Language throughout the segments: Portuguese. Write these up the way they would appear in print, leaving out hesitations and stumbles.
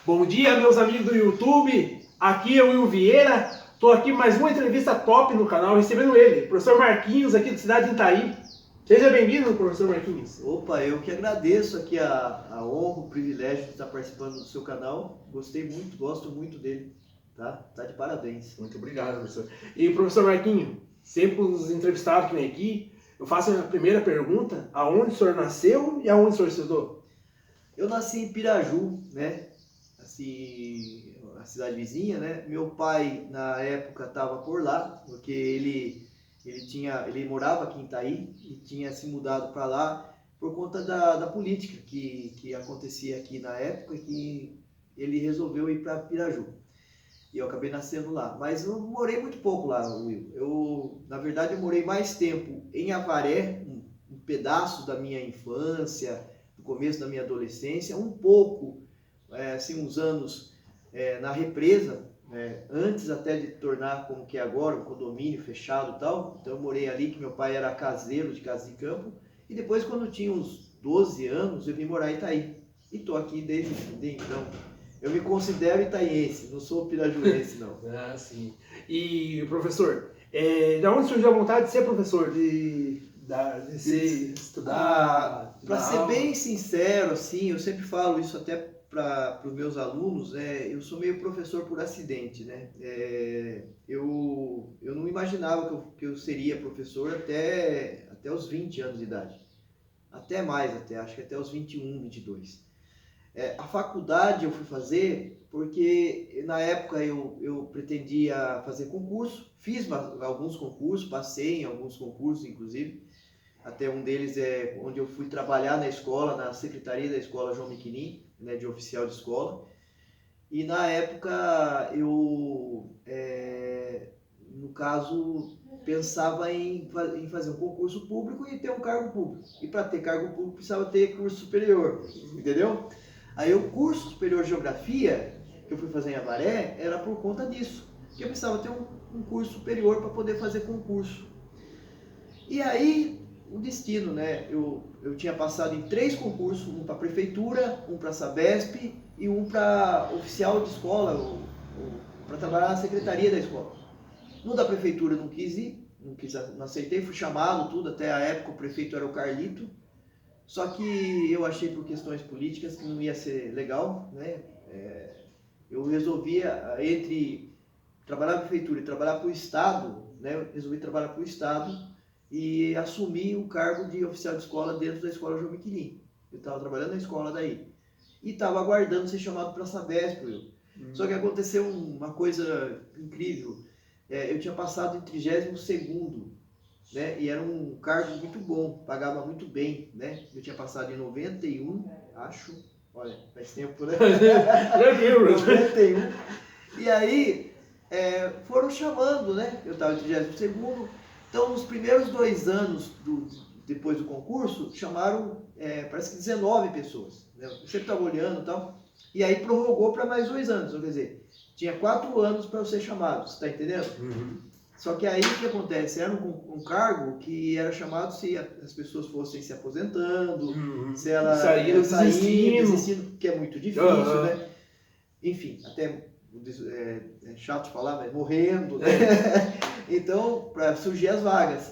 Bom dia, meus amigos do YouTube. Aqui é o Will Vieira. Estou aqui mais uma entrevista top no canal, recebendo ele, professor Marquinhos, aqui da cidade de Itaí. Seja bem-vindo, professor Marquinhos. Opa, eu que agradeço aqui a honra, o privilégio de estar participando do seu canal. Gostei muito, gosto muito dele, tá? Tá de parabéns. Muito obrigado, professor. E professor Marquinhos, sempre os entrevistados que vêm aqui, eu faço a primeira pergunta: aonde o senhor nasceu e aonde o senhor estudou? Eu nasci em Piraju, né? Assim, a cidade vizinha, né? Meu pai, na época, estava por lá, porque ele morava aqui em Itaí e tinha se mudado para lá por conta da política que acontecia aqui na época, que ele resolveu ir para Piraju. E eu acabei nascendo lá. Mas eu morei muito pouco lá, Will. Na verdade, eu morei mais tempo em Avaré, um pedaço da minha infância, do começo da minha adolescência, um pouco, assim, uns anos na Represa, antes até de tornar como que é agora, um condomínio fechado e tal. Então eu morei ali, que meu pai era caseiro de casa de campo. E depois, quando eu tinha uns 12 anos, eu vim morar em Itaí. E estou aqui desde então. Eu me considero itaiense, não sou pirajuense, não. Ah, sim. E, professor, de onde surgiu a vontade de ser professor? De estudar? Para ser bem sincero, assim, eu sempre falo isso até para os meus alunos, eu sou meio professor por acidente, né? Eu não imaginava que eu seria professor até os 20 anos de idade. Até mais, acho que até os 21, 22. A faculdade eu fui fazer porque na época eu pretendia fazer concurso, fiz alguns concursos, passei em alguns concursos inclusive, até um deles é onde eu fui trabalhar na escola, na secretaria da escola João Miquinim, né, de oficial de escola, e na época eu, no caso, pensava em fazer um concurso público e ter um cargo público, e para ter cargo público precisava ter curso superior, entendeu? Aí o curso superior de geografia que eu fui fazer em Avaré era por conta disso, que eu precisava ter um curso superior para poder fazer concurso. E aí o destino, né? Eu tinha passado em 3 concursos, um para prefeitura, um para Sabesp e um para oficial de escola, para trabalhar na secretaria da escola. No da prefeitura eu não quis ir, não aceitei, fui chamado tudo, até a época o prefeito era o Carlito. Só que eu achei por questões políticas que não ia ser legal, né? Eu resolvia, entre trabalhar na prefeitura e trabalhar para o Estado, né? Eu resolvi trabalhar para o Estado e assumi o cargo de oficial de escola dentro da escola João Miquilim. Eu estava trabalhando na escola daí. E estava aguardando ser chamado para a Sabesp. Só que aconteceu uma coisa incrível. Eu tinha passado em 32º, né? E era um cargo muito bom, pagava muito bem, né? Eu tinha passado em 91, acho. Olha, faz tempo, né? 91. E aí, foram chamando, né? Eu estava em 32º. Então, nos primeiros 2 anos depois do concurso, chamaram, parece que 19 pessoas. Né? Eu sempre estava olhando e tal. E aí prorrogou para mais 2 anos. Quer dizer, tinha 4 anos para eu ser chamado, você está entendendo? Uhum. Só que aí o que acontece? Era um cargo que era chamado se as pessoas fossem se aposentando, se ela saindo, desistindo, que é muito difícil, né? Enfim, até é chato de falar, mas morrendo, né? Então, para surgir as vagas.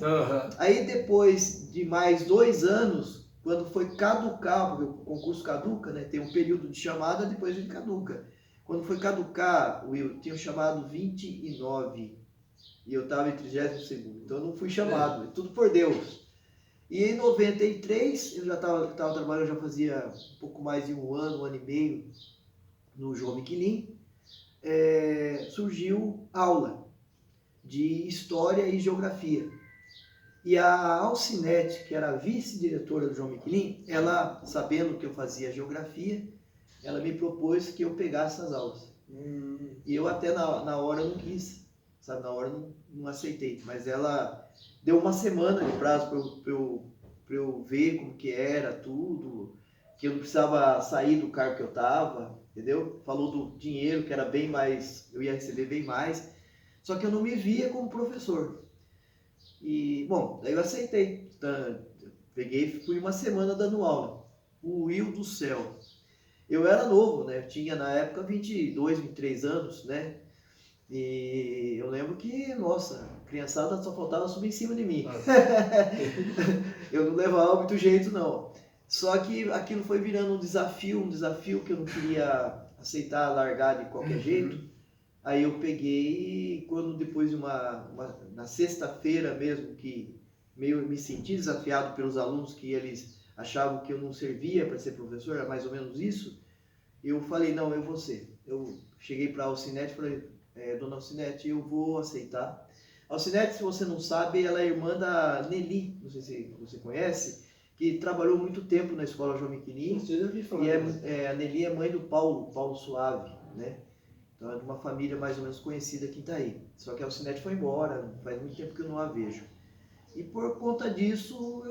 Aí depois de mais 2 anos, quando foi caducar, porque o concurso caduca, né? Tem um período de chamada, depois ele caduca. Quando foi caducar, Will, tinham chamado 29 e eu estava em 32º, então eu não fui chamado, tudo por Deus. E em 93, eu já estava trabalhando, já fazia um pouco mais de um ano e meio no João Miquilim, surgiu aula de História e Geografia. E a Alcinete, que era a vice-diretora do João Miquilim, ela, sabendo que eu fazia Geografia, ela me propôs que eu pegasse as aulas. E eu até na hora não quis, sabe, na hora não aceitei, mas ela deu uma semana de prazo para eu ver como que era tudo, que eu não precisava sair do cargo que eu estava, entendeu? Falou do dinheiro, que era bem mais, eu ia receber bem mais, só que eu não me via como professor. E, bom, daí eu aceitei, peguei e fui uma semana dando aula. O Will do céu. eu era novo, né? Eu tinha na época 22, 23 anos, né? E eu lembro que, nossa, a criançada só faltava subir em cima de mim. Eu não levava muito jeito, não. Só que aquilo foi virando um desafio que eu não queria aceitar, largar de qualquer jeito. Aí eu peguei, quando depois de na sexta-feira mesmo, que meio me senti desafiado pelos alunos, que eles achavam que eu não servia para ser professor, era mais ou menos isso, eu falei, não, eu vou ser. Eu cheguei para a Alcinete e falei, dona Alcinete, eu vou aceitar. A Alcinete, se você não sabe, ela é irmã da Nelly, não sei se você conhece, que trabalhou muito tempo na escola João Miquelin. E a Nelly é mãe do Paulo Suave, né? Então é de uma família mais ou menos conhecida aqui em Itaí. Só que a Alcinete foi embora, faz muito tempo que eu não a vejo. E por conta disso,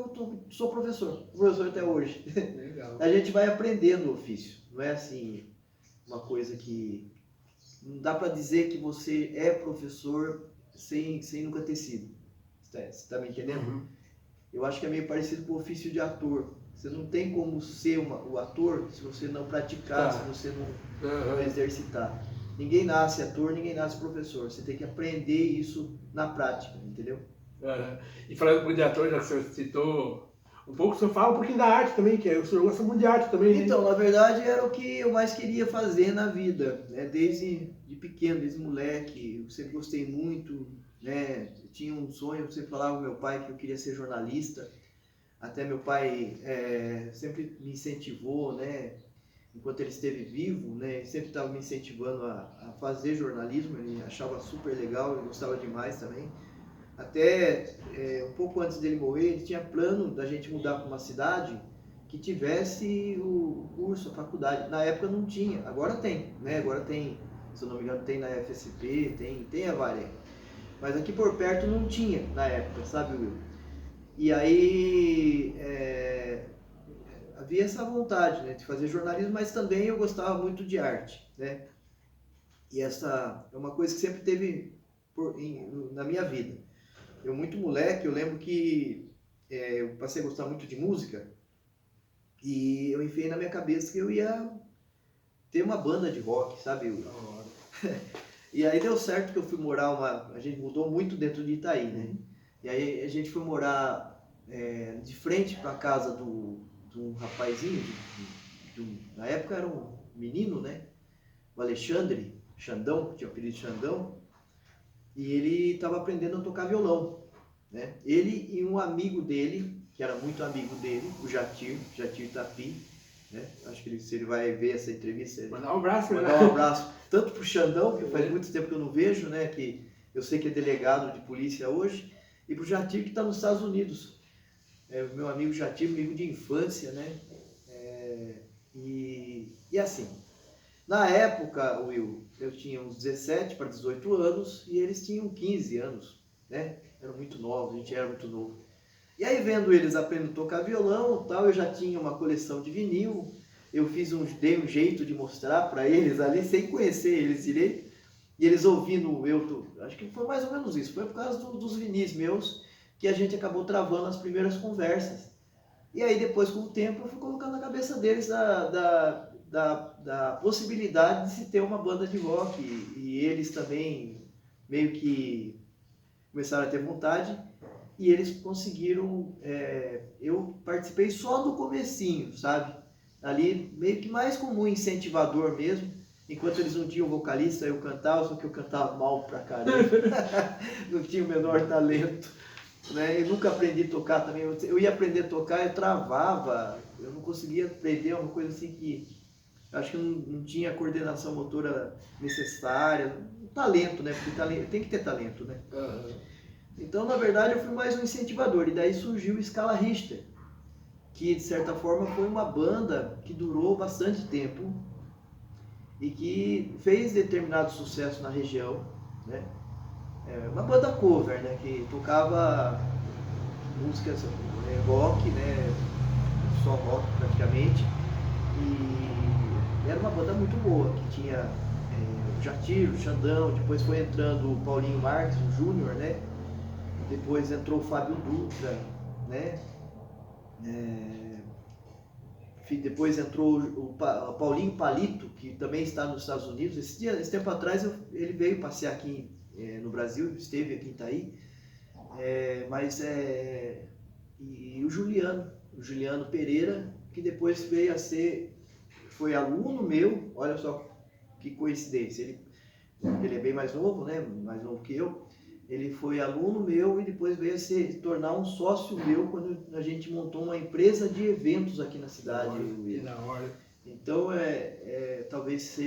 sou professor até hoje. Legal. A gente vai aprendendo o ofício, não é assim uma coisa que... Não dá para dizer que você é professor sem nunca ter sido. Você está me entendendo? Eu acho que é meio parecido com o ofício de ator. Você não tem como ser o ator se você não praticar, se você não exercitar. Ninguém nasce ator, ninguém nasce professor. Você tem que aprender isso na prática, entendeu? E falando de ator, já que o senhor citou um pouco, o senhor fala um pouquinho da arte também, que o senhor gosta muito de arte também, né? Então, na verdade, era o que eu mais queria fazer na vida, né? Desde de pequeno, desde moleque, eu sempre gostei muito, né? Eu tinha um sonho, eu sempre falava com meu pai que eu queria ser jornalista. Até meu pai sempre me incentivou, né? Enquanto ele esteve vivo, né? Ele sempre estava me incentivando a fazer jornalismo, ele achava super legal, eu gostava demais também. Até um pouco antes dele morrer, ele tinha plano da gente mudar para uma cidade que tivesse o curso, a faculdade. Na época não tinha, agora tem, né? Agora tem, se eu não me engano, tem na FSP, tem a Varé. Mas aqui por perto não tinha na época, sabe, Will? E aí havia essa vontade, né, de fazer jornalismo, mas também eu gostava muito de arte, né? E essa é uma coisa que sempre teve na minha vida. Eu muito moleque, eu lembro que eu passei a gostar muito de música e eu enfiei na minha cabeça que eu ia ter uma banda de rock, sabe? E aí deu certo que eu fui morar a gente mudou muito dentro de Itaí, né? E aí a gente foi morar de frente para a casa de um rapazinho, na época era um menino, né? O Alexandre, Xandão, que tinha o apelido de Xandão. E ele estava aprendendo a tocar violão, né? Ele e um amigo dele, que era muito amigo dele, o Jatir Tapi, né? Acho que se ele vai ver essa entrevista, mandar um abraço, mandar um abraço tanto pro Xandão, que faz muito tempo que eu não vejo, né? Que eu sei que é delegado de polícia hoje, e pro Jatir, que está nos Estados Unidos. O meu amigo Jatir, amigo de infância, né? E assim, na época, Will, eu tinha uns 17 para 18 anos e eles tinham 15 anos, né? Eram muito novos, a gente era muito novo. E aí, vendo eles aprendendo a tocar violão e tal, eu já tinha uma coleção de vinil, eu dei um jeito de mostrar para eles ali, sem conhecer eles direito, e eles ouvindo acho que foi mais ou menos isso, foi por causa dos vinis meus que a gente acabou travando as primeiras conversas. E aí, depois, com o tempo, eu fui colocando na cabeça deles da possibilidade de se ter uma banda de rock, e eles também meio que começaram a ter vontade, e eles conseguiram, eu participei só do comecinho, sabe? Ali meio que mais como um incentivador mesmo, enquanto eles não tinham vocalista, eu cantava, só que eu cantava mal pra caramba, não tinha o menor talento, né? Eu nunca aprendi a tocar também, eu ia aprender a tocar, eu travava, eu não conseguia aprender, uma coisa assim que acho que não tinha a coordenação motora necessária, talento, né? Porque tem que ter talento, né? Então, na verdade, eu fui mais um incentivador, e daí surgiu o Scala Richter, que de certa forma foi uma banda que durou bastante tempo e que fez determinado sucesso na região, né? Uma banda cover, né? Que tocava músicas rock, né? Só rock praticamente, e era uma banda muito boa, que tinha o Jatir, o Xandão, depois foi entrando o Paulinho Marques, o Júnior, né? Depois entrou o Fábio Dutra, né? Depois entrou o Paulinho Palito, que também está nos Estados Unidos. Esse tempo atrás ele veio passear aqui no Brasil, esteve aqui em Itaí. E o Juliano Pereira, que depois veio a foi aluno meu, olha só que coincidência. Ele é bem mais novo, né? Mais novo que eu. Ele foi aluno meu e depois veio a se tornar um sócio meu quando a gente montou uma empresa de eventos aqui na cidade. Que da hora. Então, talvez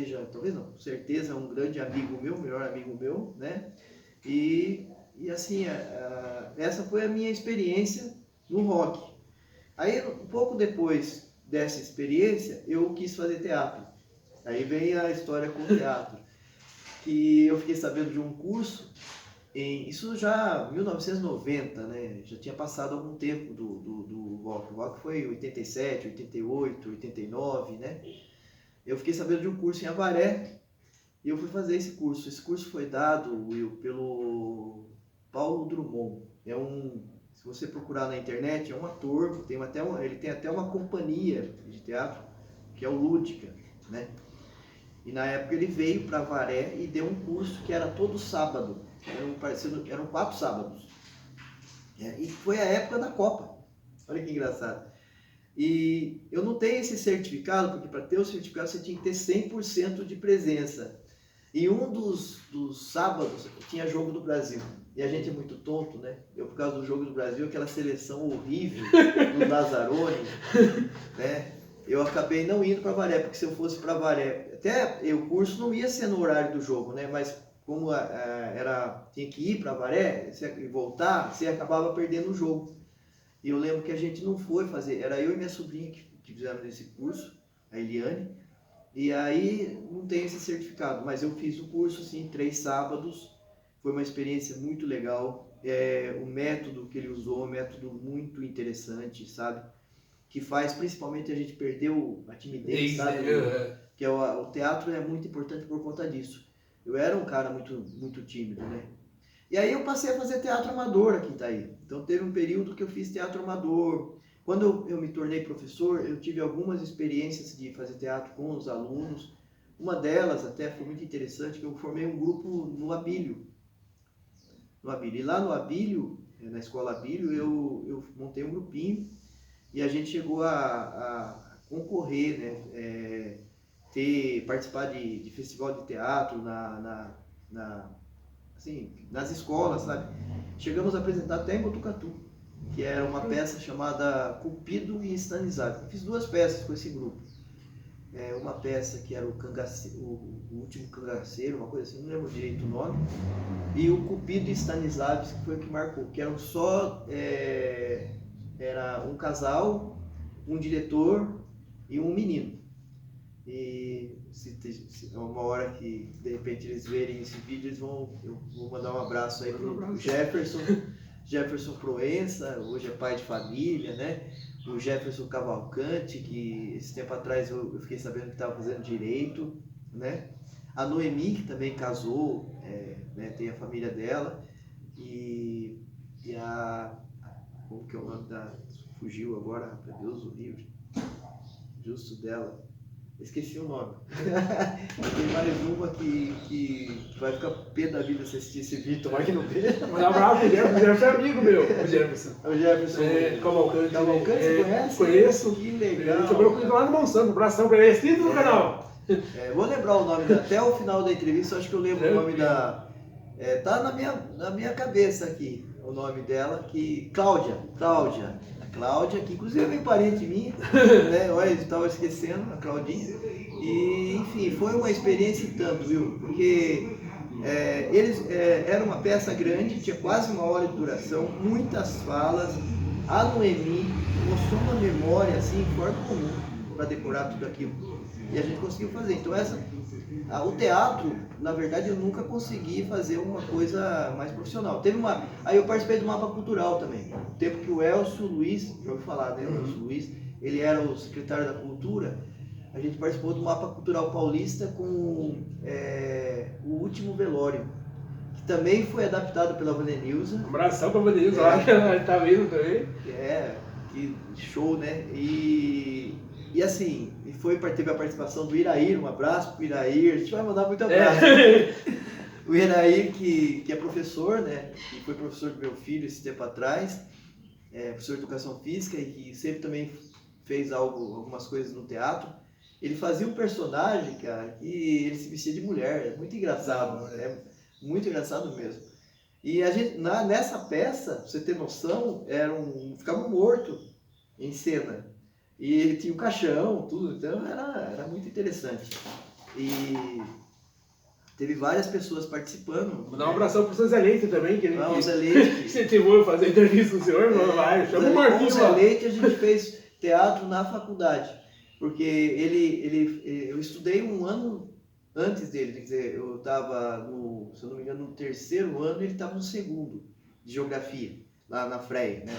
não, com certeza é um grande amigo meu, melhor amigo meu, né? E assim, essa foi a minha experiência no rock. Aí, um pouco depois dessa experiência, eu quis fazer teatro. Aí vem a história com o teatro, que eu fiquei sabendo de um curso, isso já em 1990, né? Já tinha passado algum tempo do rock. O rock foi 87, 88, 89, né? Eu fiquei sabendo de um curso em Avaré e eu fui fazer esse curso. Esse curso foi dado, Will, pelo Paulo Drummond. Se você procurar na internet, é um ator, ele tem até uma companhia de teatro, que é o Lúdica, né? E na época ele veio para Avaré e deu um curso que era todo sábado. Eram 4 sábados. E foi a época da Copa. Olha que engraçado. E eu não tenho esse certificado, porque para ter o certificado você tinha que ter 100% de presença. E um dos sábados tinha jogo do Brasil. E a gente é muito tonto, né? Eu, por causa do jogo do Brasil, aquela seleção horrível do Lazzaroni, né? Eu acabei não indo para Avaré, porque se eu fosse para Avaré, até o curso não ia ser no horário do jogo, né? Mas como tinha que ir para Avaré e voltar, você acabava perdendo o jogo. E eu lembro que a gente não foi fazer, era eu e minha sobrinha que fizemos esse curso, a Eliane, e aí não tem esse certificado, mas eu fiz o curso assim, 3 sábados, foi uma experiência muito legal, o método que ele usou é um método muito interessante, sabe? Que faz principalmente a gente perder a timidez, sabe? Que o teatro é muito importante por conta disso. Eu era um cara muito, muito tímido, né? E aí eu passei a fazer teatro amador aqui em Itaí. Então teve um período que eu fiz teatro amador. Quando eu me tornei professor, eu tive algumas experiências de fazer teatro com os alunos. Uma delas até foi muito interessante, que eu formei um grupo no Abílio. E lá no Abílio, na escola Abílio, eu montei um grupinho e a gente chegou a concorrer, né? Participar de festival de teatro nas escolas, sabe? Chegamos a apresentar até em Botucatu, que era uma peça chamada Cupido e Stanislavski. Eu fiz 2 peças com esse grupo. Uma peça que era o Último Cangaceiro, uma coisa assim, não lembro direito o nome. E o Cupido e Stanislavski, que foi o que marcou, que eram era um casal, um diretor e um menino. E se uma hora que de repente eles verem esse vídeo, eu vou mandar um abraço aí pro Jefferson Proença, hoje é pai de família, né? O Jefferson Cavalcante, que esse tempo atrás eu fiquei sabendo que estava fazendo direito, né? A Noemi, que também casou, né? Tem a família dela, como que é o nome fugiu agora, para Deus o livre, justo dela. Esqueci o nome. Tem mais uma que vai ficar pé da vida se assistir esse vídeo, tomara que não veja. Mas abraço, o Jefferson é amigo meu, o Jefferson. O Jefferson. Cavalcante. Cavalcante, você conhece? Conheço. Que legal. Ele trabalhou comigo lá no Monsanto, um abração pra ele. É inscrito no canal. Vou lembrar o nome até o final da entrevista, acho que eu lembro o nome tá na minha cabeça aqui, o nome dela, Cláudia. A Cláudia, que inclusive é bem parente minha, né? Olha, eu estava esquecendo, a Claudinha. E, enfim, foi uma experiência e tanto, viu? Porque era uma peça grande, tinha quase 1 hora de duração, muitas falas. A Noemi mostrou uma memória, assim, fora do comum, para decorar tudo aquilo. E a gente conseguiu fazer. Então, o teatro, na verdade, eu nunca consegui fazer uma coisa mais profissional. Aí eu participei do Mapa Cultural também. O tempo que o Elcio Luiz, já ouvi falar, né? O Elcio Luiz, ele era o secretário da Cultura. A gente participou do Mapa Cultural Paulista com o Último Velório, que também foi adaptado pela Vandenilza. Um abração pra Vandenilza, lá que ela tá vendo também. Que show, né? E E assim, teve a participação do Irair, um abraço pro Irair, a gente vai mandar muito abraço. O Irair, que é professor, né? Que foi professor do meu filho esse tempo atrás, professor de educação física e que sempre também fez algumas coisas no teatro. Ele fazia um personagem, cara, que ele se vestia de mulher, é muito engraçado, muito engraçado mesmo. E a gente, nessa peça, pra você ter noção, ficava morto em cena. E ele tinha o caixão, tudo, então era muito interessante. E teve várias pessoas participando. Vou dar um abração pro seu Zé Leite também, que ele o Zé Leite, incentivou a fazer entrevista com o senhor, vai, chama o Marquinhos. Com o Zé Leite a gente fez teatro na faculdade, porque eu estudei um ano antes dele, quer dizer, eu estava, se eu não me engano, no terceiro ano, ele estava no segundo, de geografia, lá na FREA, né?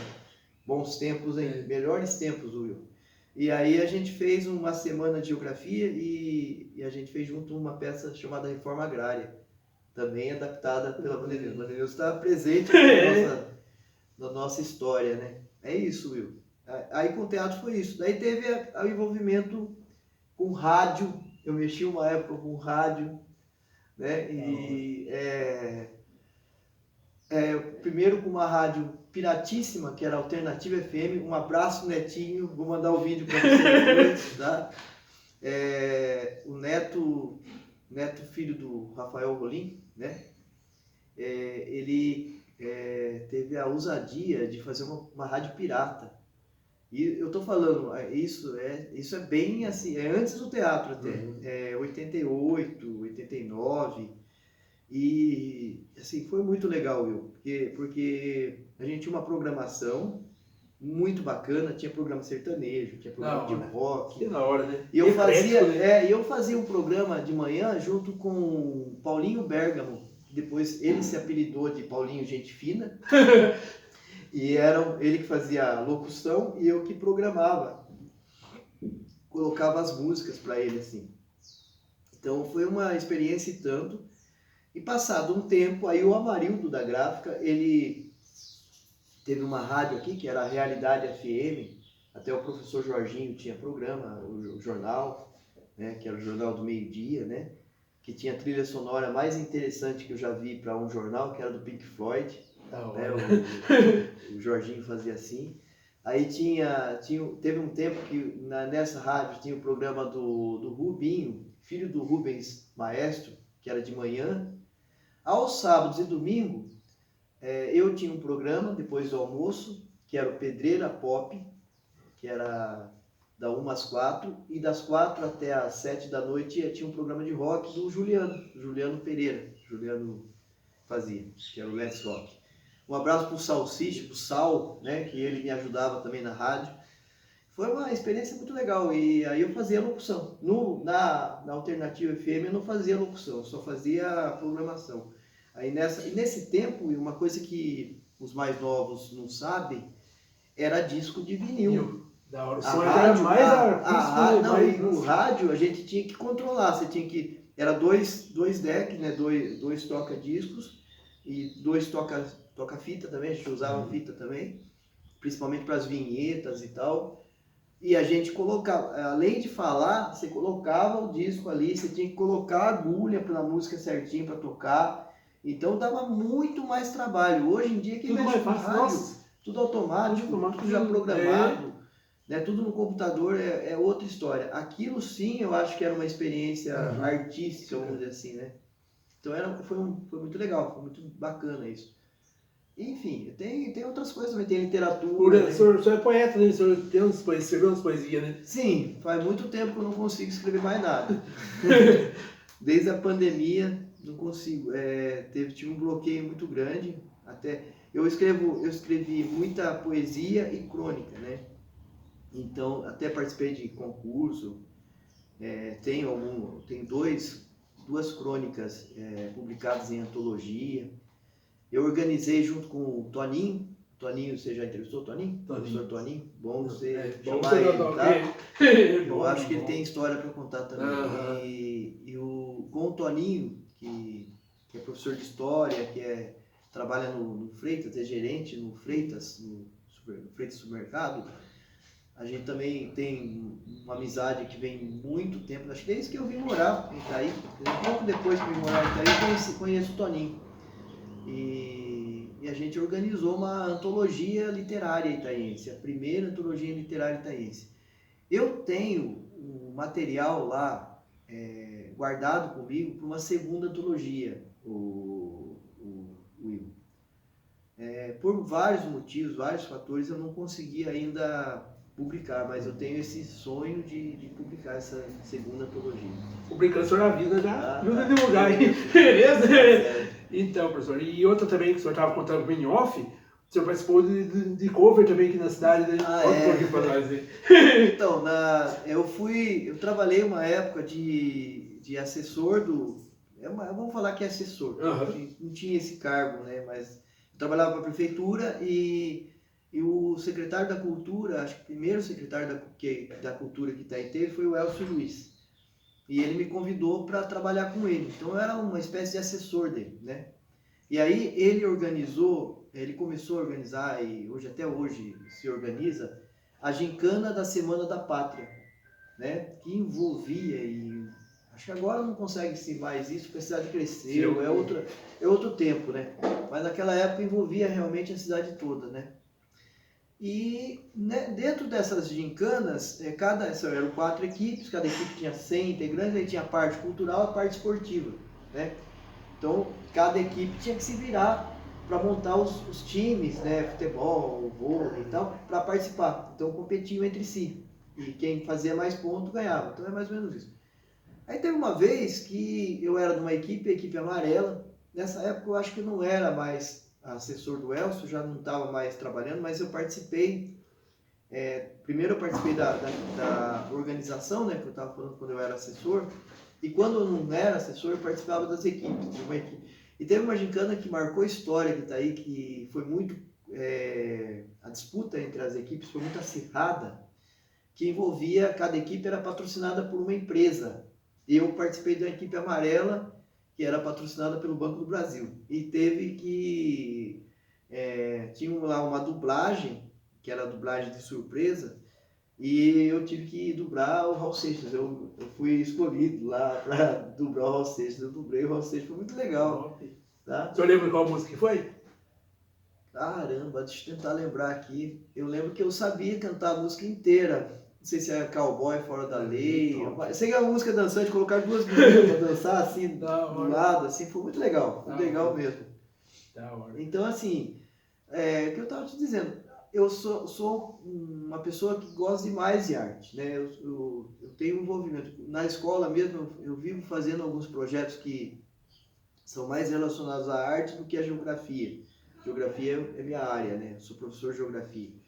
Bons tempos, hein? Melhores tempos, Will. E aí a gente fez uma semana de geografia e a gente fez junto uma peça chamada Reforma Agrária, também adaptada pela Vanderlei. Vanderlei está presente na nossa história, né? É isso, Will. Aí com o teatro foi isso. Daí teve o envolvimento com rádio. Eu mexi uma época com rádio, né? E primeiro com uma rádio piratíssima, que era Alternativa FM. Um abraço, Netinho. Vou mandar o vídeo para você depois, tá? O Neto, filho do Rafael Rolim, né? Ele teve a ousadia de fazer uma rádio pirata. E eu tô falando, isso é bem assim, antes do teatro até, 88, 89, e assim, foi muito legal, porque a gente tinha uma programação muito bacana, tinha programa sertanejo, tinha programa de rock. Que da hora, né? E eu fazia um programa de manhã junto com o Paulinho Bergamo, que depois ele se apelidou de Paulinho Gente Fina. E era ele que fazia a locução e eu que programava, colocava as músicas para ele, assim. Então foi uma experiência e tanto. E passado um tempo, aí o Amarildo da Gráfica, ele teve uma rádio aqui, que era a Realidade FM, até o professor Jorginho tinha programa, o jornal, né, que era o Jornal do Meio-Dia, né, que tinha a trilha sonora mais interessante que eu já vi para um jornal, que era do Pink Floyd. O Jorginho fazia assim. Aí teve um tempo que nessa rádio tinha o programa do Rubinho, filho do Rubens Maestro, que era de manhã. Aos sábados e domingo, eu tinha um programa depois do almoço, que era o Pedreira Pop, que era da 1 às 4, e das 4 até às 7 da noite tinha um programa de rock do Juliano Pereira. Juliano fazia, que era o Let's Rock. Um abraço para o Salsicha, para o Sal, né, que ele me ajudava também na rádio. Foi uma experiência muito legal. E aí eu fazia locução. Na Alternativa FM eu não fazia locução, eu só fazia a programação. Aí nesse tempo, uma coisa que os mais novos não sabem, era disco de vinil. Da hora, o som era mais artístico. O rádio a gente tinha que controlar. Você tinha que... Era dois decks, né, dois toca-discos e dois toca-fita também, a gente usava fita também, principalmente para as vinhetas e tal. E a gente colocava, além de falar, você colocava o disco ali, você tinha que colocar a agulha para a música certinho para tocar. Então dava muito mais trabalho. Hoje em dia, quem mexe com rádio, tudo automático, tudo já programado, né? Tudo no computador é outra história. Aquilo sim, eu acho que era uma experiência artística, vamos dizer assim, né? Então foi muito legal, foi muito bacana isso. Enfim, tem outras coisas também, tem literatura. O senhor é poeta, né? O senhor escreveu umas poesias, né? Sim, faz muito tempo que eu não consigo escrever mais nada. Desde a pandemia, não consigo. Tive um bloqueio muito grande. Até eu escrevi muita poesia e crônica, né? Então, até participei de concurso. Tem duas crônicas publicadas em antologia. Eu organizei junto com o Toninho. Toninho, você já entrevistou o Toninho? Professor Toninho? Bom você chamar ele, tá? Eu acho que ele tem história para contar também. Com o Toninho, que é professor de história, trabalha no Freitas, é gerente no Freitas, no Freitas Supermercado, A gente também tem uma amizade que vem muito tempo, acho que desde que eu vim morar em Itaí, um pouco depois que eu vim morar em Itaí, conheço o Toninho. E a gente organizou uma antologia literária itaiense, a primeira antologia literária itaiense. Eu tenho um material lá guardado comigo para uma segunda antologia, o Will. Por vários motivos, vários fatores, eu não consegui ainda publicar, mas eu tenho esse sonho de publicar essa segunda antologia. Publicando sobre a vida já ajuda a divulgar, hein? Beleza? Então, professor, e outra também que o senhor estava contando em off, o senhor participou de cover também aqui na cidade, né? Conta um pouquinho para nós aí. Então, eu trabalhei uma época de assessor vamos falar que é assessor, não tinha esse cargo, né? Mas eu trabalhava para a prefeitura e o secretário da Cultura, acho que o primeiro secretário da Cultura que Itaí teve foi o Elcio Luiz. E ele me convidou para trabalhar com ele. Então eu era uma espécie de assessor dele, né? E aí ele começou a organizar, e até hoje se organiza, a gincana da Semana da Pátria, né? Que envolvia, e acho que agora não consegue ser mais isso, porque a cidade cresceu, é outro tempo, né? Mas naquela época envolvia realmente a cidade toda, né? E dentro dessas gincanas, eram 4 equipes, cada equipe tinha 100 integrantes, aí tinha a parte cultural e a parte esportiva, né? Então, cada equipe tinha que se virar para montar os times, né? Futebol, vôlei e tal, para participar. Então, competiam entre si. E quem fazia mais pontos ganhava. Então, é mais ou menos isso. Aí teve uma vez que eu era de uma equipe, a equipe amarela. Nessa época, eu acho que eu não era mais assessor do Elcio, já não estava mais trabalhando, mas eu participei. Primeiro eu participei da organização, né, que eu estava falando quando eu era assessor, e quando eu não era assessor, eu participava das equipes, de uma equipe. E teve uma gincana que marcou a história que está aí, que foi muito... a disputa entre as equipes foi muito acirrada, que envolvia, cada equipe era patrocinada por uma empresa. Eu participei da equipe amarela, que era patrocinada pelo Banco do Brasil. E teve que... tinha lá uma dublagem, que era a dublagem de surpresa, e eu tive que dublar o Raul Seixas. Eu fui escolhido lá para dublar o Raul Seixas. Eu dublei o Raul Seixas, foi muito legal. Tá? O senhor lembra qual música que foi? Caramba, deixa eu tentar lembrar aqui. Eu lembro que eu sabia cantar a música inteira. Não sei se é Cowboy Fora da Lei. Sei que é uma música dançante, colocar 2 meninas para dançar assim, do lado, assim, foi muito legal. Foi legal mesmo. Então, assim, o que eu estava te dizendo, eu sou uma pessoa que gosta demais de arte, né? Eu tenho envolvimento. Na escola mesmo, eu vivo fazendo alguns projetos que são mais relacionados à arte do que à geografia. Geografia é minha área, né? Eu sou professor de geografia.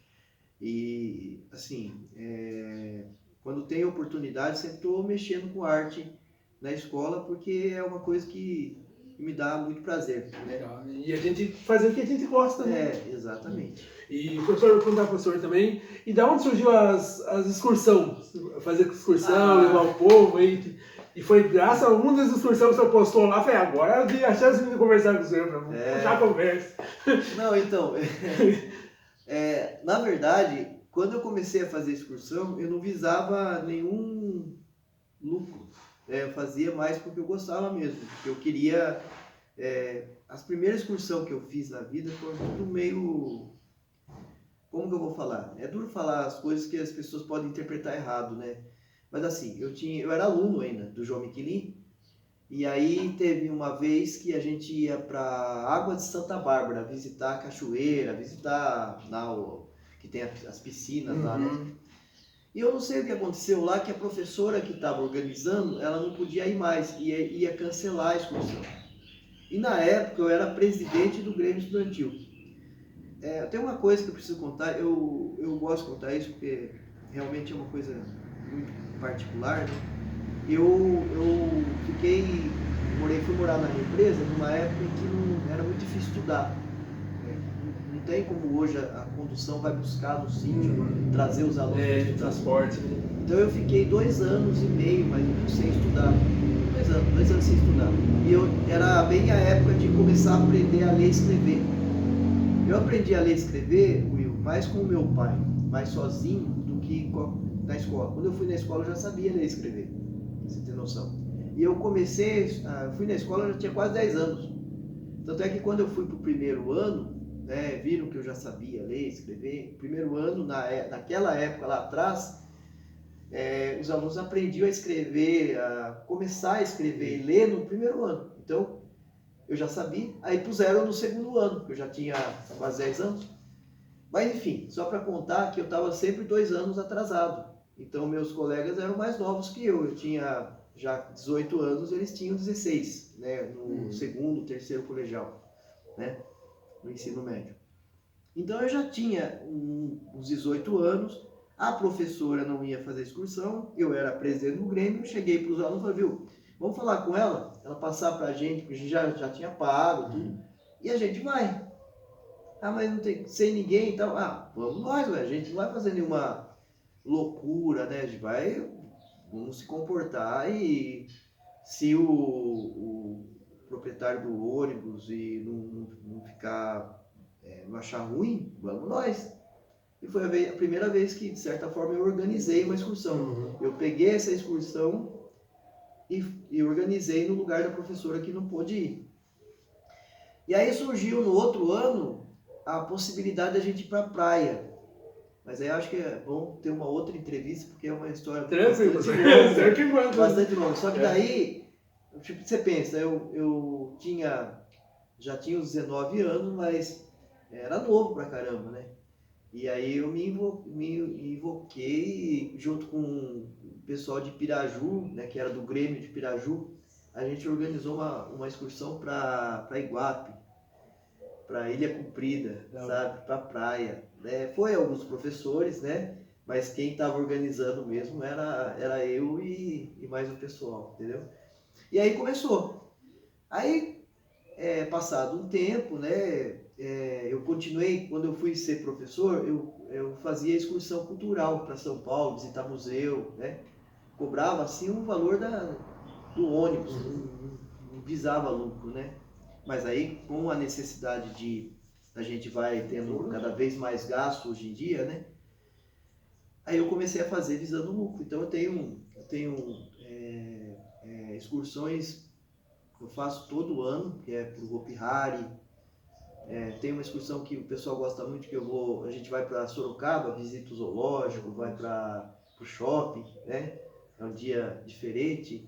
E, assim, quando tenho oportunidade, sempre estou mexendo com arte na escola, porque é uma coisa que me dá muito prazer, né? E a gente fazer o que a gente gosta, né? Exatamente. E o professor, eu vou perguntar para o professor também, e da onde surgiu as excursões? Fazer excursão, levar o povo, e foi graças a uma das excursões que o senhor postou lá, foi agora eu tive a chance de conversar com o senhor, para puxar a conversa. Não, então... na verdade, quando eu comecei a fazer excursão, eu não visava nenhum lucro. Eu fazia mais porque eu gostava mesmo. Porque eu queria... as primeiras excursões que eu fiz na vida foram tudo meio... Como que eu vou falar? É duro falar as coisas que as pessoas podem interpretar errado, né? Mas assim, eu era aluno ainda do João Miquelin. E aí teve uma vez que a gente ia para Água de Santa Bárbara, visitar a cachoeira, visitar que tem as piscinas lá, né? E eu não sei o que aconteceu lá, que a professora que estava organizando, ela não podia ir mais, ia cancelar a excursão. E na época eu era presidente do Grêmio Estudantil. Tem uma coisa que eu preciso contar, eu gosto de contar isso, porque realmente é uma coisa muito particular, né? Eu fui morar na minha empresa numa época em que não era muito difícil estudar. Não tem como hoje a condução vai buscar no sítio, trazer os alunos de transporte. Então eu fiquei 2 anos e meio, mais ou menos, sem estudar. 2 anos sem estudar. E era bem a época de começar a aprender a ler e escrever. Eu aprendi a ler e escrever, Will, mais com o meu pai, mais sozinho, do que na escola. Quando eu fui na escola eu já sabia ler e escrever, pra você ter noção. E eu fui na escola eu já tinha quase 10 anos. Tanto é que quando eu fui pro primeiro ano, né, viram que eu já sabia ler e escrever. Primeiro ano, naquela época lá atrás, os alunos aprendiam a escrever, a começar a escrever e ler no primeiro ano. Então, eu já sabia. Aí puseram no segundo ano, porque eu já tinha quase 10 anos. Mas enfim, só para contar que eu estava sempre 2 anos atrasado. Então, meus colegas eram mais novos que eu. Eu tinha já 18 anos, eles tinham 16, né, no segundo, terceiro colegial, né, no ensino médio. Então, eu já tinha uns 18 anos. A professora não ia fazer excursão, eu era presidente do Grêmio, cheguei para os alunos e falei, viu, vamos falar com ela passar para a gente, porque a gente já tinha pago tudo, e a gente vai. Ah, mas não tem, sem ninguém e tal. Ah, vamos nós, a gente não vai fazer nenhuma loucura, né, a gente vamos se comportar e se o proprietário do ônibus e não ficar, não achar ruim, vamos nós. E foi a primeira vez que, de certa forma, eu organizei uma excursão. Eu peguei essa excursão e organizei no lugar da professora que não pôde ir. E aí surgiu no outro ano a possibilidade da gente ir para a praia. Mas aí eu acho que é bom ter uma outra entrevista, porque é uma história bastante longa. Só que daí, tipo, você pensa, eu já tinha uns 19 anos, mas era novo pra caramba, né? E aí eu me invoquei junto com o pessoal de Piraju, né, que era do Grêmio de Piraju. A gente organizou uma excursão para Iguape, para Ilha Comprida, sabe, para praia. Foi alguns professores, né? Mas quem estava organizando mesmo era eu e mais o pessoal, entendeu? E aí começou. Aí, passado um tempo, né? Eu continuei, quando eu fui ser professor, eu fazia excursão cultural para São Paulo, visitar museu, né? Cobrava assim um valor do ônibus, não visava lucro, né? Mas aí, com a necessidade a gente vai tendo cada vez mais gasto hoje em dia, né? Aí eu comecei a fazer visando lucro. Então eu tenho excursões que eu faço todo ano, que é para o Hopi Hari. Tem uma excursão que o pessoal gosta muito, que a gente vai para Sorocaba, visita o zoológico, vai para o shopping, né? É um dia diferente.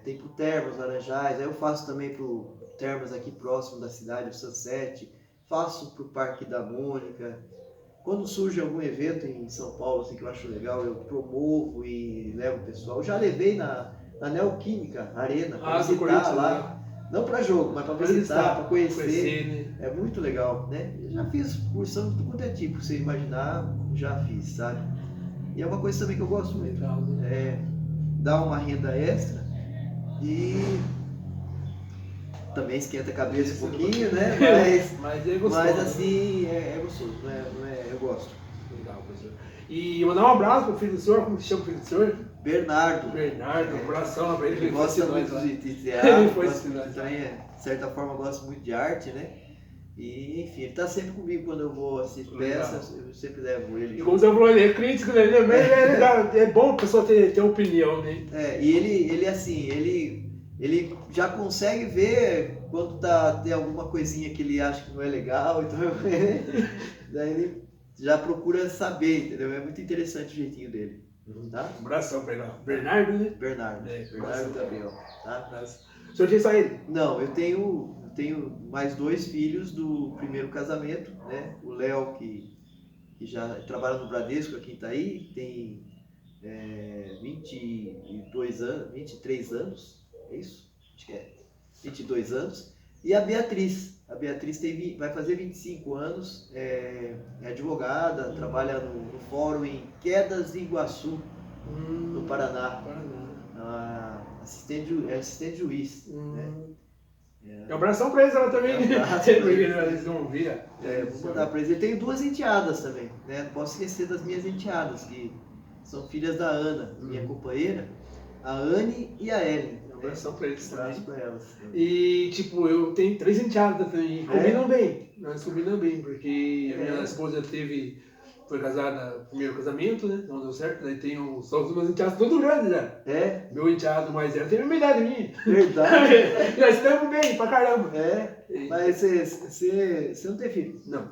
Tem pro Termas Laranjais, aí eu faço também pro Termas aqui próximo da cidade, o Sunset, faço pro Parque da Mônica. Quando surge algum evento em São Paulo assim, que eu acho legal, eu promovo e levo o pessoal. Eu já levei na Neoquímica Arena para visitar lá, não para jogo, mas para visitar, para conhecer, né? É muito legal, né? Eu já fiz excursão de tudo quanto é tipo, você imaginar, já fiz, sabe? E é uma coisa também que eu gosto muito. Legal, né? Dá uma renda extra e também esquenta a cabeça um pouquinho, né? Mas é gostoso. Mas assim, é gostoso, eu gosto. Legal, professor. E mandar um abraço pro filho do senhor, como que chama o filho do senhor? Bernardo, um abração pra ele. Ele gosta muito de teatro, também, de certa forma, gosta muito de arte, né? E, enfim, ele tá sempre comigo quando eu vou assistir peças, eu sempre levo ele. E como você falou, ele é crítico, né? É bom a pessoa ter opinião, né? E ele assim, ele já consegue ver quando tem alguma coisinha que ele acha que não é legal, então daí ele já procura saber, entendeu? É muito interessante o jeitinho dele. Tá? Um abração pra ele. Bernardo, né? Bernardo Gabriel. Tá? O senhor tinha só ele? Não, eu tenho mais 2 filhos do primeiro casamento, né? O Léo, que já trabalha no Bradesco aqui em Itaí, tem 23 anos, é isso? Acho que 22 anos. E a Beatriz. A Beatriz vai fazer 25 anos, é advogada, trabalha no fórum em Quedas de Iguaçu, no Paraná. Assistente juiz. Né? Um abração pra eles, ela também. Eles não viram. Vou mandar pra eles. Eu tenho 2 enteadas também, né? Não posso esquecer das minhas enteadas, que são filhas da Ana, minha companheira, a Anne e a Ellen. Um abração pra eles também. Pra elas. E tipo, eu tenho 3 enteadas também. Combinam bem. Nós combinamos bem, porque a minha esposa teve foi casada no primeiro casamento, né? Não deu certo. Daí tem são os meus enteados todos grandes já. É? Meu enteado mais velho tem a mesma idade minha. Verdade. Nós estamos bem, pra caramba. É? Mas você não tem filho? Não.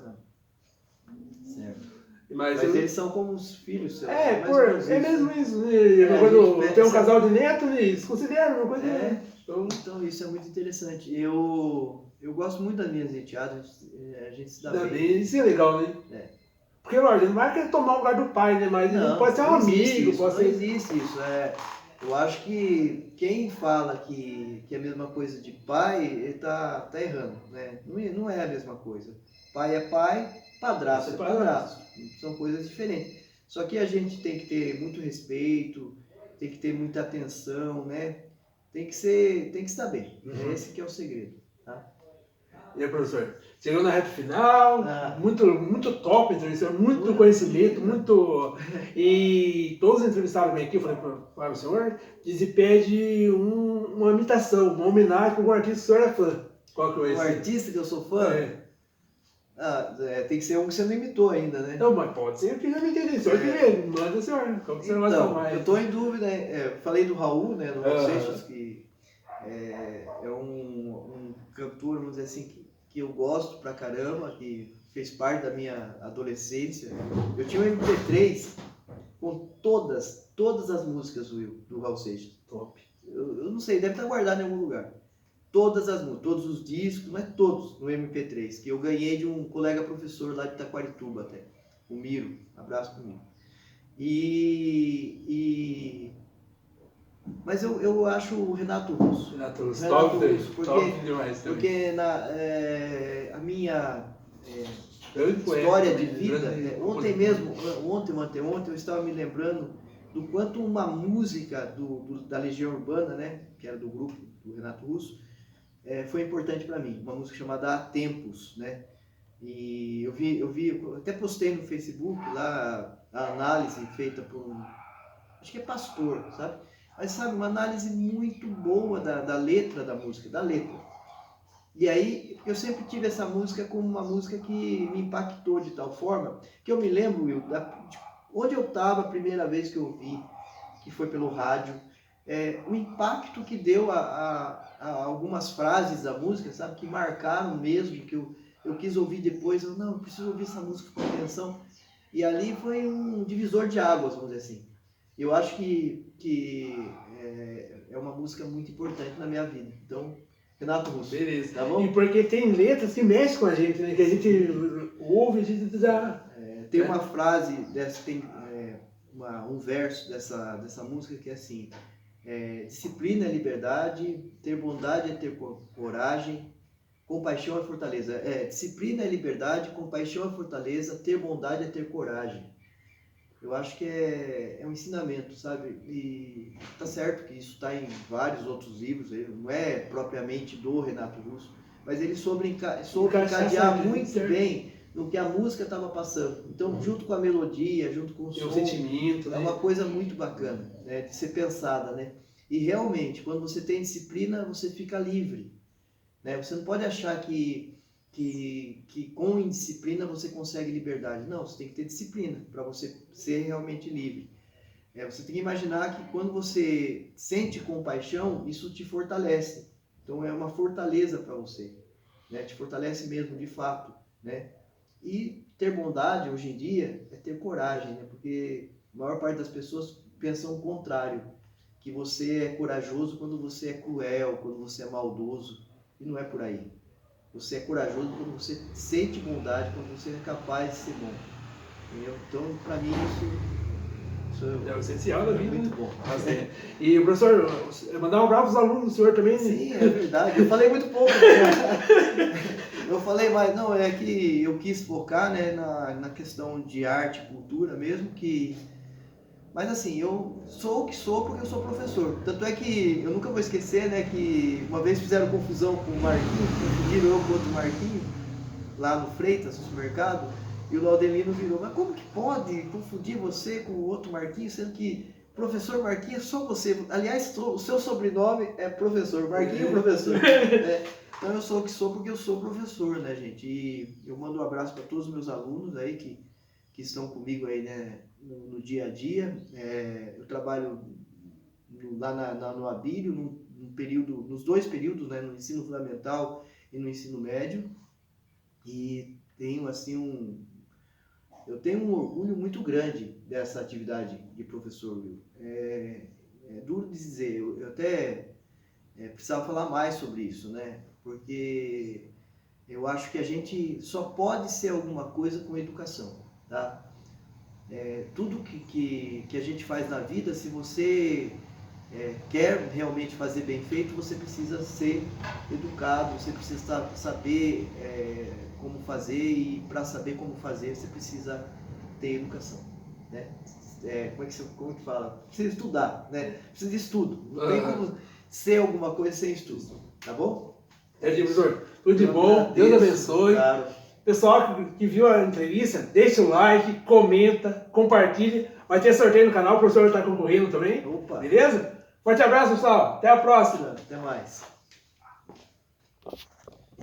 Certo. Mas eles são como os filhos seus. É, mais ou menos é isso, mesmo né? isso. Né? Quando gente, tem um casal de neto, né? Eles consideram uma coisa. É. Então, Então isso é muito interessante. Eu gosto muito das minhas enteadas, a gente se dá bem. isso é legal, né? É. Porque, lógico, ele não vai querer tomar o lugar do pai, né? Mas ele pode ser um amigo, pode ser... Não existe isso. Eu acho que quem fala que é a mesma coisa de pai, ele tá errando, né? Não é a mesma coisa. Pai é pai, padrasto é padrasto. São coisas diferentes. Só que a gente tem que ter muito respeito, tem que ter muita atenção, né? Tem que estar bem. Uhum. Esse que é o segredo, tá? E aí, professor? Chegou na reta final, muito top a entrevista, muito conhecimento, muito... E todos os entrevistados bem aqui, eu falei para o senhor, que pede uma imitação, uma homenagem para um artista que o senhor é fã. Qual que é esse? Um artista que eu sou fã? Tem que ser um que você não imitou ainda, né? Não, mas pode ser que já me entendi. O senhor que manda o senhor. Como você não gosta mais? Eu estou em dúvida, falei do Raul, né? Do Raul Seixas, que é um cantor, vamos dizer assim, que eu gosto pra caramba, que fez parte da minha adolescência. Eu tinha um MP3 com todas as músicas do Raul Seixas. Top. Eu não sei, deve estar guardado em algum lugar. Todas as músicas, todos os discos, mas todos no MP3, que eu ganhei de um colega professor lá de Taquarituba até, o Miro, abraço pro Miro. Mas eu acho o Renato Russo. Renato Russo, porque a minha história de vida, ontem eu estava me lembrando do quanto uma música da Legião Urbana, né, que era do grupo do Renato Russo, foi importante para mim, uma música chamada Há Tempos, né? E eu até postei no Facebook lá a análise feita por acho que é pastor, sabe? Mas sabe, uma análise muito boa da letra da música, da letra. E aí, eu sempre tive essa música como uma música que me impactou de tal forma, que eu me lembro, Will, onde eu estava a primeira vez que eu ouvi, que foi pelo rádio, o impacto que deu a algumas frases da música, sabe, que marcaram mesmo, que eu quis ouvir depois, eu preciso ouvir essa música com atenção. E ali foi um divisor de águas, vamos dizer assim. Eu acho que é uma música muito importante na minha vida. Então, Renato Russo. Beleza. Tá bom? E porque tem letras que mexem com a gente, né? Que a gente ouve, a gente já... Tem uma frase, tem um verso dessa música que é assim: disciplina é liberdade, ter bondade é ter coragem, compaixão é fortaleza. Disciplina é liberdade, compaixão é fortaleza, ter bondade é ter coragem. Eu acho que é um ensinamento, sabe? E tá certo que isso está em vários outros livros, não é propriamente do Renato Russo, mas ele soube encadear muito bem no que a música estava passando. Então, junto com a melodia, junto com o som, sentimento, é uma coisa muito bacana, né, de ser pensada, né? E realmente, quando você tem disciplina, você fica livre, né? Você não pode achar que com indisciplina você consegue liberdade. Não, você tem que ter disciplina para você ser realmente livre. Você tem que imaginar que quando você sente compaixão, isso te fortalece. Então é uma fortaleza para você, né? Te fortalece mesmo de fato, né? E ter bondade hoje em dia é ter coragem, né? Porque a maior parte das pessoas pensam o contrário, que você é corajoso quando você é cruel, quando você é maldoso, e não é por aí. Você é corajoso quando você sente bondade, quando você é capaz de ser bom. Entendeu? Então, para mim, isso é o essencial da vida. Muito bom. E, professor, mandar um abraço para os alunos do senhor também. Sim, é verdade. Eu falei muito pouco. Eu falei, mas não, é que eu quis focar, né, na questão de arte e cultura mesmo, que... Mas assim, eu sou o que sou porque eu sou professor. Tanto é que eu nunca vou esquecer, né, que uma vez fizeram confusão com o Marquinhos, confundiram eu com outro Marquinhos, lá no Freitas, no supermercado, e o Laudelino virou: mas como que pode confundir você com o outro Marquinhos, sendo que professor Marquinhos é só você? Aliás, o seu sobrenome é professor, Marquinhos professor. Então eu sou o que sou porque eu sou professor, né, gente? E eu mando um abraço para todos os meus alunos aí que que estão comigo aí, né, no dia a dia. Eu trabalho lá no Abílio, nos 2 períodos, né, no ensino fundamental e no ensino médio. E tenho assim eu tenho um orgulho muito grande dessa atividade de professor, Will. É duro de dizer, eu até precisava falar mais sobre isso, né? Porque eu acho que a gente só pode ser alguma coisa com educação, tá? Tudo que a gente faz na vida, se você quer realmente fazer bem feito, você precisa ser educado, você precisa saber como fazer, e para saber como fazer você precisa ter educação, né? Como que fala? Precisa estudar, né? Precisa de estudo, não tem como ser alguma coisa sem estudo, tá bom? Professor, tudo de bom, Deus abençoe. Claro. Pessoal que viu a entrevista, deixa o like, comenta, compartilha. Vai ter sorteio no canal, o professor está concorrendo também. Opa. Beleza? Forte abraço, pessoal. Até a próxima. Até mais.